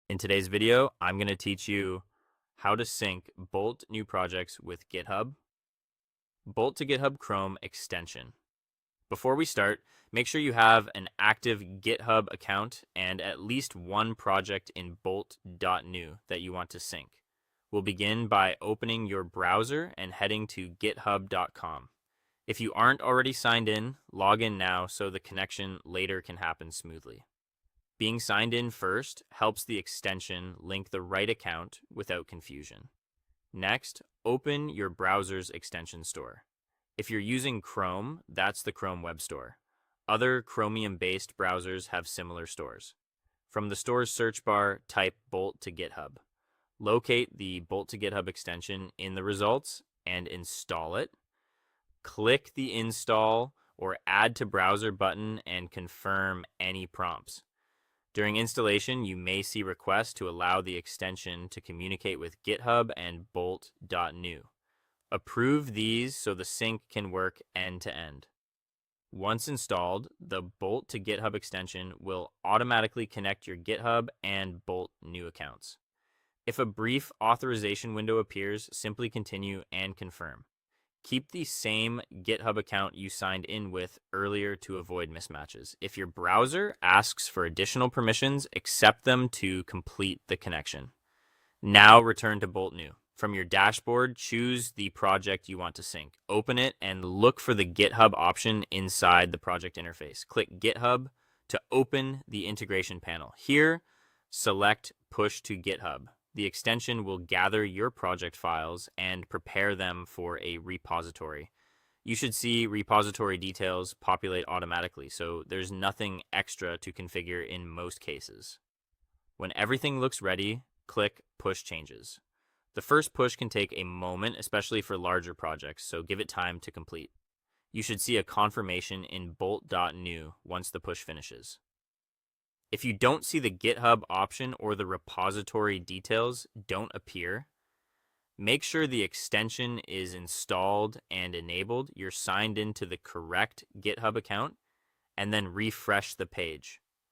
In today's video, I'm going to teach you how to sync Bolt.new Projects with GitHub, Bolt to GitHub Chrome Extension. Before we start, make sure you have an active GitHub account and at least one project in Bolt.new that you want to sync. We'll begin by opening your browser and heading to github.com. If you aren't already signed in, log in now so the connection later can happen smoothly. Being signed in first helps the extension link the right account without confusion. Next, open your browser's extension store. If you're using Chrome, that's the Chrome Web Store. Other Chromium-based browsers have similar stores. From the store's search bar, type Bolt to GitHub. Locate the Bolt to GitHub extension in the results and install it. Click the Install or Add to Browser button and confirm any prompts. During installation, you may see requests to allow the extension to communicate with GitHub and Bolt.new. Approve these so the sync can work end to end. Once installed, the Bolt to GitHub extension will automatically connect your GitHub and Bolt.new accounts. If a brief authorization window appears, simply continue and confirm. Keep the same GitHub account you signed in with earlier to avoid mismatches. If your browser asks for additional permissions, accept them to complete the connection. Now return to Bolt.new. From your dashboard, choose the project you want to sync. Open it and look for the GitHub option inside the project interface. Click GitHub to open the integration panel. Here, select Push to GitHub. The extension will gather your project files and prepare them for a repository. You should see repository details populate automatically, so there's nothing extra to configure in most cases. When everything looks ready, click Push Changes. The first push can take a moment, especially for larger projects, so give it time to complete. You should see a confirmation in Bolt.new once the push finishes. If you don't see the GitHub option or the repository details don't appear, make sure the extension is installed and enabled, you're signed into the correct GitHub account, and then refresh the page.